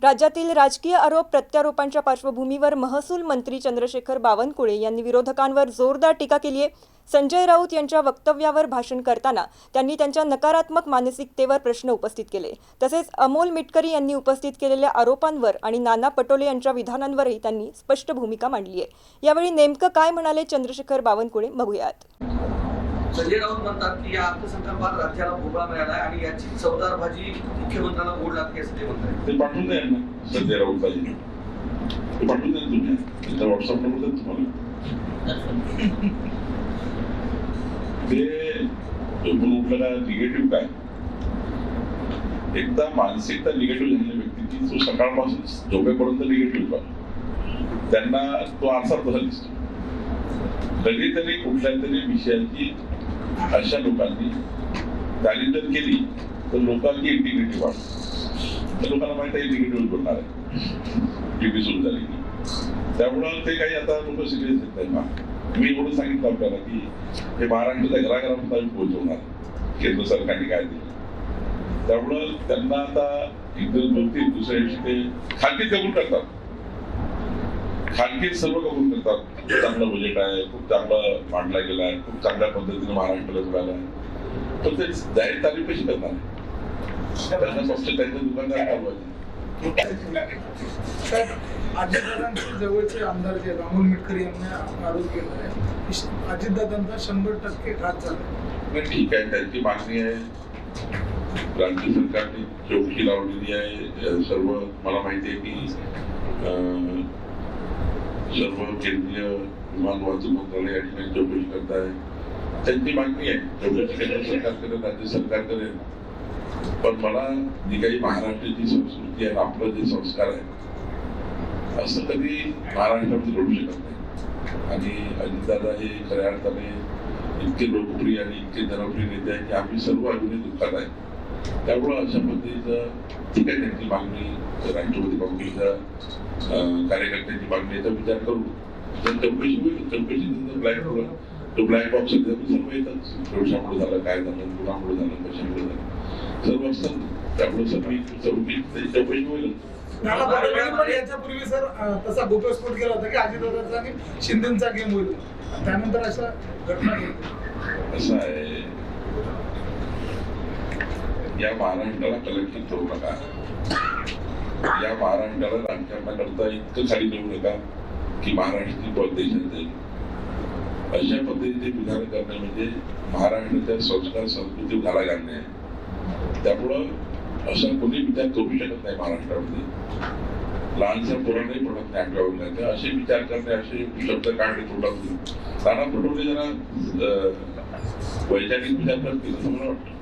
राज्यातील राजकीय आरोप प्रत्यारोपांच्या पार्श्वभूमीवर महसूल मंत्री चंद्रशेखर बावनकुळे यांनी विरोधकांवर जोरदार टीका केली आहे। संजय राऊत यांच्या वक्तव्यावर भाषण करताना त्यांनी त्यांच्या नकारात्मक मानसिकतेवर प्रश्न उपस्थित केले। तसेच अमोल मिटकरी यांनी उपस्थित केलेल्या आरोपांवर आणि नाना पटोले यांच्या विधानांवरही त्यांनी स्पष्ट भूमिका मांडली आहे। यावेळी नेमकं काय म्हणाले चंद्रशेखर बावनकुळे बघूयात। संजय राऊत म्हणतात की या अर्थसंकल्पात राज्याला भोगळा मिळाला आहे आणि याची चवदार भाजी मुख्यमंत्र्यांना गोड लागते असं ते म्हणतात। ते पाठवून द्या ना संजय राऊत पाहिजे ते पाठवून द्या तुम्ही त्यांचा व्हॉट्सअप नंबर देतो तुम्हाला। ते झोपून उठलेला निगेटिव्ह काय एकदा मानसिकता निगेटिव्ह झालेल्या व्यक्तीची तो सकाळपासून झोपेपर्यंत निगेटिव्ह होता त्यांना तो आरसा तसा दिसतो। कधीतरी कुठल्या तरी विषयाची अशा लोकांनी तालीम जर केली तर लोकांची इंटिग्रिटी वाढते। लोकांना माहिती आहे निगेटिव्ह बोलणार आहे टीव्ही सुरू झाली की त्यामुळं ते काही आता लोक सिरियस घेत नाही ना। मी एवढं सांगितलं आपल्याला की हे महाराष्ट्राच्या घराघरामध्ये आम्ही पोहोचवणार केंद्र सरकारने काय दिलं त्यामुळं त्यांना आता एकदम बोलतील दुसऱ्या दिवशी ते खाजगी कबूल करतात खाजगी सर्व कबूल करतात। चांगलं बजेट आहे खूप चांगलं मांडला गेला आहे खूप चांगल्या पद्धतीने महाराष्ट्राला जुळाला आहे पण ते जाहीर तारीफ कशी करणार त्यांना फक्त त्यांच्या दुकानदार चालवायचे। अजितदादांचे जवळचे आमदार जे अमोल मिटकरी यांनी आरोप केला आहे की अजितदादांचा 100% घात झाला। ठीक आहे त्यांची मागणी आहे राज्य सरकारने चौकशी लावलेली आहे सर्व मला माहिती आहे की सर्व केंद्रीय विमान वाहतूक मंत्रालय या ठिकाणी चौकशी करत आहे त्यांची मागणी आहे चौकशी केंद्र सरकार करेल राज्य सरकार करेल पण मला जी काही महाराष्ट्राची संस्कृती आहे आपलं जे संस्कार आहे असं कधी महाराष्ट्रामध्ये घडू शकत नाही। आणि अजितदादा हे खऱ्या अर्थाने इतके लोकप्रिय आणि इतके जनप्रिय नेते आहे की आम्ही सर्व अजूनही दुःखात आहे। त्यामुळं अशा पद्धतीचं ठीक आहे त्यांची मागणी राष्ट्रवादी काँग्रेसच्या कार्यकर्त्यांची मागणी याचा विचार करू जर चौकशी होईल चौकशी ब्लॅक बॉक्स सर्व येतात व्यवसायामुळे झालं काय झालं गुन्हामुळे झालं कशामुळे झालं सर्व असतात त्यामुळे चौकशी होईल। याच्यापूर्वी सर तसा घटस्फोट केला होता की अजितदादांचा आणि शिंदेचा गेम होईल त्यानंतर अशा घटना असं आहे या महाराष्ट्राला कलंकित करू नका या महाराष्ट्राला राजकारणाकरता इतकं खाली देऊ नका की महाराष्ट्राची पद देशात जाईल। अशा पद्धतीचे विधान करणे म्हणजे महाराष्ट्राच्या संस्कार संस्कृती घाला घालणे आहे। त्यामुळं असा कोणी विचार करू शकत नाही महाराष्ट्रामध्ये लहानशा पोरांनाही पडत नाही आठव्या वर्गाच्या असे विचार करणे असे शब्द काढणे तोंडातून नाना पटोले जरा वैज्ञानिक विचार करतील असं मला वाटतं।